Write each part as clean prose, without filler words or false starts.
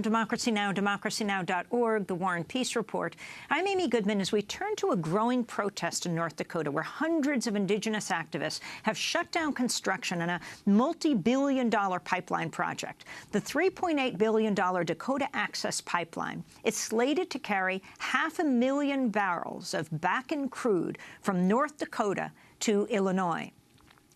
Democracy Now!, democracynow.org, The War and Peace Report. I'm Amy Goodman as we turn to a growing protest in North Dakota where hundreds of Indigenous activists have shut down construction on a multi-billion-dollar pipeline project. The $3.8 billion Dakota Access Pipeline is slated to carry 500,000 barrels of Bakken crude from North Dakota to Illinois.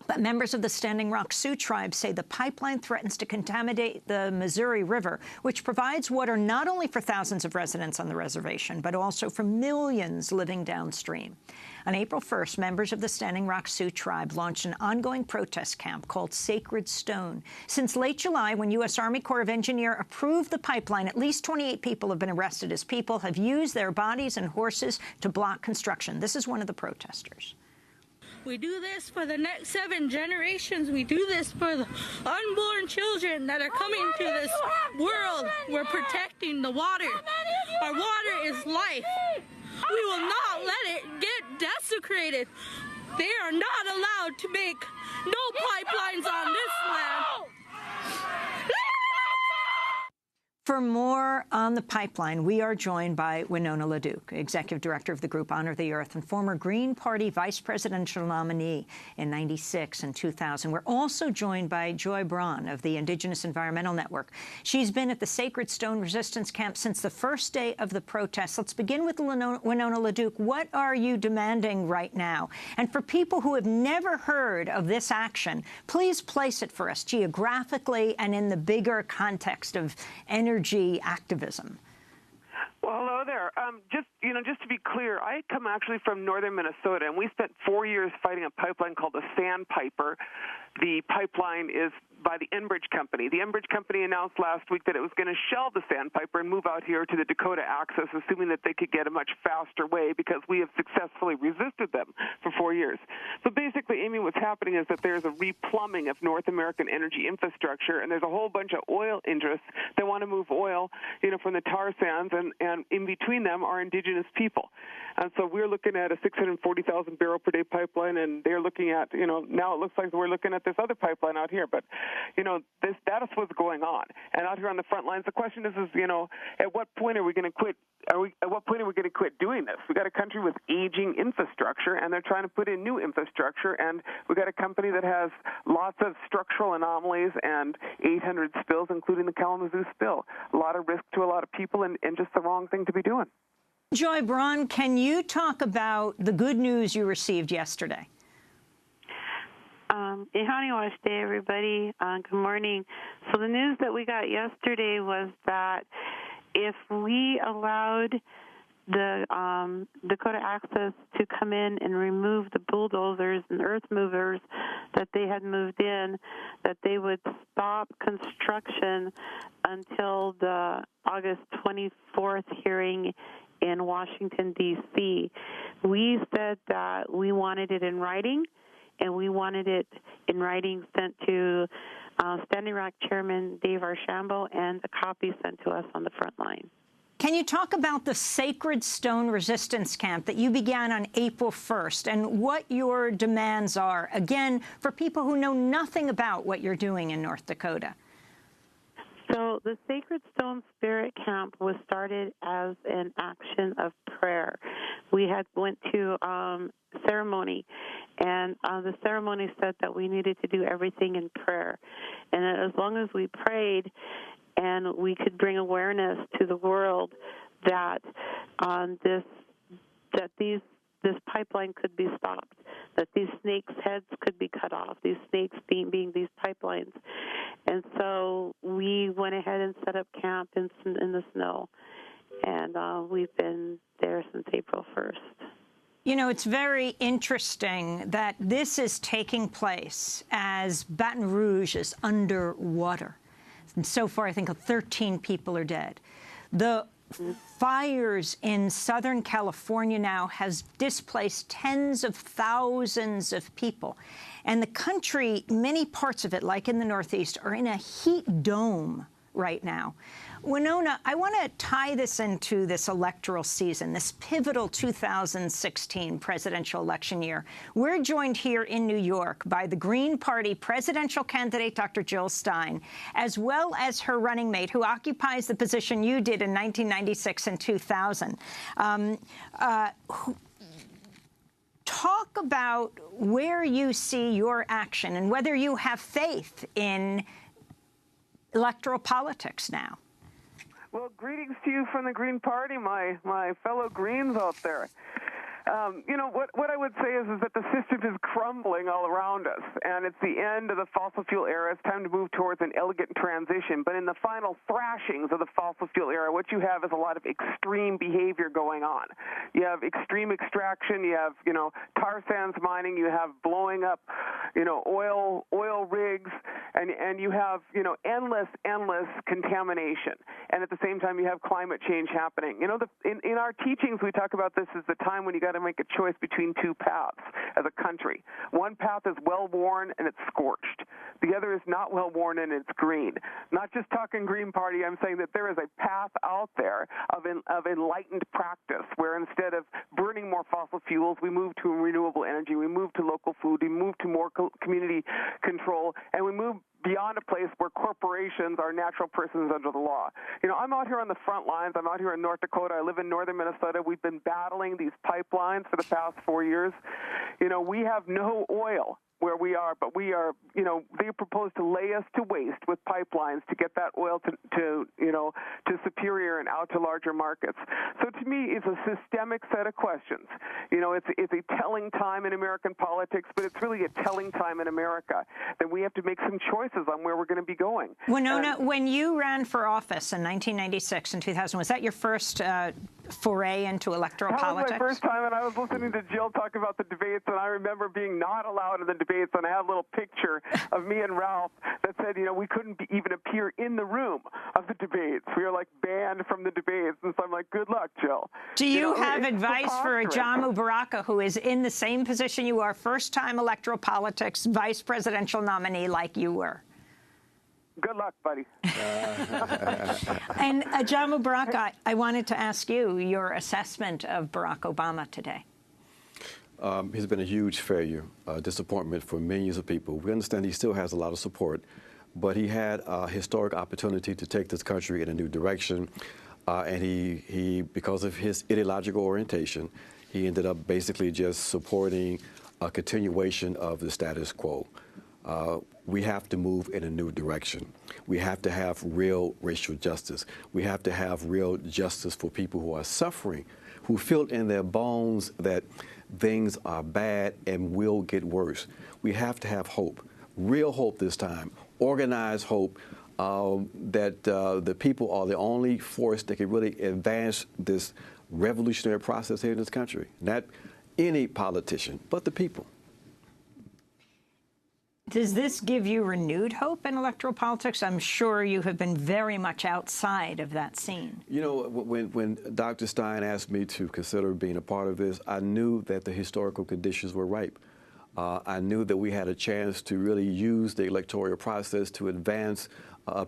But members of the Standing Rock Sioux tribe say the pipeline threatens to contaminate the Missouri River, which provides water not only for thousands of residents on the reservation, but also for millions living downstream. On April 1st, members of the Standing Rock Sioux tribe launched an ongoing protest camp called Sacred Stone. Since late July, when U.S. Army Corps of Engineers approved the pipeline, at least 28 people have been arrested as people have used their bodies and horses to block construction. This is one of the protesters. We do this for the next 7 generations. We do this for the unborn children that are coming to this world. We're protecting the water. Our water is life. We will not let it get desecrated. They are not allowed to make no pipelines on this land. For more on the pipeline, we are joined by Winona LaDuke, Executive Director of the group Honor the Earth and former Green Party vice presidential nominee in '96 and 2000. We're also joined by Joy Braun of the Indigenous Environmental Network. She's been at the Sacred Stone Resistance Camp since the first day of the protests. Let's begin with Winona LaDuke. What are you demanding right now? And for people who have never heard of this action, please place it for us geographically and in the bigger context of energy activism. Well, hello there. Just to be clear, I come actually from northern Minnesota, and we spent 4 years fighting a pipeline called the Sandpiper. The pipeline is by the Enbridge Company. The Enbridge Company announced last week that it was going to shelve the Sandpiper and move out here to the Dakota Access, assuming that they could get a much faster way because we have successfully resisted them for 4 years. So basically, Amy, what's happening is that there's a replumbing of North American energy infrastructure, and there's a whole bunch of oil interests that want to move oil, from the tar sands, and in between them are Indigenous people. And so we're looking at a 640,000 barrel per day pipeline, and they're looking at, now it looks like we're looking at this other pipeline out here. But, that is what's going on. And out here on the front lines, the question is, at what point are we going to quit? At what point are we going to quit doing this? We got a country with aging infrastructure, and they're trying to put in new infrastructure, and we got a company that has lots of structural anomalies and 800 spills, including the Kalamazoo spill. A lot of risk to a lot of people, and just the wrong thing to be doing. Joy Braun, can you talk about the good news you received yesterday? Day, everybody. Good morning. So the news that we got yesterday was that if we allowed the Dakota Access to come in and remove the bulldozers and earth movers that they had moved in, that they would stop construction until the August 24th hearing in Washington, D.C. We said that we wanted it in writing, and we wanted it in writing sent to Standing Rock Chairman Dave Archambault and a copy sent to us on the front line. Can you talk about the Sacred Stone Resistance Camp that you began on April 1st and what your demands are, again, for people who know nothing about what you're doing in North Dakota? So the Sacred Stone Spirit Camp was started as an action of prayer. We had went to ceremony, and the ceremony said that we needed to do everything in prayer. And as long as we prayed and we could bring awareness to the world that this pipeline could be stopped, that these snakes' heads could be cut off, these snakes being these pipelines. And so we went ahead and set up camp in the snow, and we've been there since April 1st. It's very interesting that this is taking place as Baton Rouge is underwater. And so far, I think 13 people are dead. The fires in Southern California now has displaced tens of thousands of people. And the country, many parts of it, like in the Northeast, are in a heat dome right now. Winona, I want to tie this into this electoral season, this pivotal 2016 presidential election year. We're joined here in New York by the Green Party presidential candidate, Dr. Jill Stein, as well as her running mate, who occupies the position you did in 1996 and 2000. Talk about where you see your action and whether you have faith in electoral politics now. Well, greetings to you from the Green Party, my fellow Greens out there. You know, what I would say is that the system is crumbling all around us, and it's the end of the fossil fuel era. It's time to move towards an elegant transition. But in the final thrashings of the fossil fuel era, what you have is a lot of extreme behavior going on. You have extreme extraction. You have, you know, tar sands mining. You have blowing up, you know, oil rigs, and you have, you know, endless contamination. And at the same time, you have climate change happening. You know, in our teachings, we talk about this as the time when you got to make a choice between two paths as a country. One path is well-worn and it's scorched. The other is not well-worn and it's green. Not just talking Green Party, I'm saying that there is a path out there of enlightened practice where instead of burning more fossil fuels, we move to renewable energy, we move to local food, we move to more community control, and we move beyond a place where corporations are natural persons under the law. You know, I'm out here on the front lines. I'm out here in North Dakota. I live in northern Minnesota. We've been battling these pipelines for the past 4 years. You know, we have no oil where we are, but we are, you know, they propose to lay us to waste with pipelines to get that oil to you know, to Superior and out to larger markets. So to me, it's a systemic set of questions. You know, it's a telling time in American politics, but it's really a telling time in America that we have to make some choices on where we're going to be going. Winona, when you ran for office in 1996 and 2000, was that your first foray into electoral politics? That was my first time, and I was listening to Jill talk about the debates, and I remember being not allowed in the debates, and I had a little picture of me and Ralph that said, you know, we couldn't even appear in the room of the debates. We were, like, banned from the debates, and so I'm like, good luck, Jill. Do you have advice for Ajamu Baraka, who is in the same position you are, first-time electoral politics, vice presidential nominee like you were? Good luck, buddy. And Ajamu Baraka, I wanted to ask you your assessment of Barack Obama today. He's been a huge failure, disappointment for millions of people. We understand he still has a lot of support, but he had a historic opportunity to take this country in a new direction, and he, because of his ideological orientation, he ended up basically just supporting a continuation of the status quo. We have to move in a new direction. We have to have real racial justice. We have to have real justice for people who are suffering, who feel in their bones that things are bad and will get worse. We have to have hope, real hope this time, organized hope that the people are the only force that can really advance this revolutionary process here in this country. Not any politician, but the people. Does this give you renewed hope in electoral politics? I'm sure you have been very much outside of that scene. You know, when Dr. Stein asked me to consider being a part of this, I knew that the historical conditions were ripe. I knew that we had a chance to really use the electoral process to advance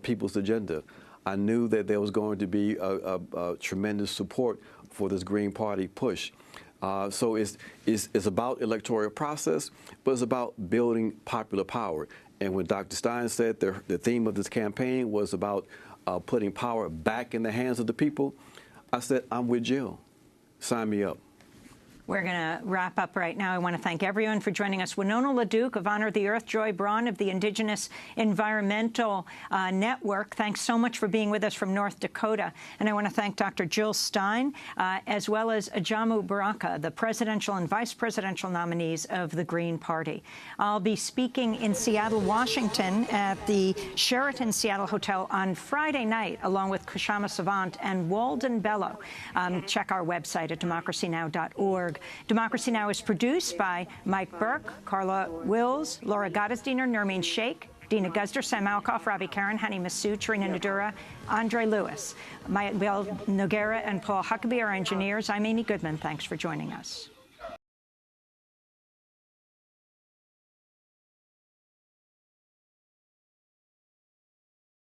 people's agenda. I knew that there was going to be a tremendous support for this Green Party push. So it's about electoral process, but it's about building popular power. And when Dr. Stein said the theme of this campaign was about putting power back in the hands of the people, I said, I'm with Jill. Sign me up. We're going to wrap up right now. I want to thank everyone for joining us. Winona LaDuke of Honor the Earth, Joy Braun of the Indigenous Environmental Network, thanks so much for being with us from North Dakota. And I want to thank Dr. Jill Stein, as well as Ajamu Baraka, the presidential and vice presidential nominees of the Green Party. I'll be speaking in Seattle, Washington at the Sheraton Seattle Hotel on Friday night, along with Kshama Savant and Walden Bello. Check our website at democracynow.org. Democracy Now! Is produced by Mike Burke, Carla Wills, Laura Gottesdiener, Nermeen Sheikh, Dina Guzder, Sam Alkoff, Ravi Karen, Hani Masood, Trina Nadura, Andre Lewis. Mayabel Noguera and Paul Huckabee are engineers. I'm Amy Goodman. Thanks for joining us.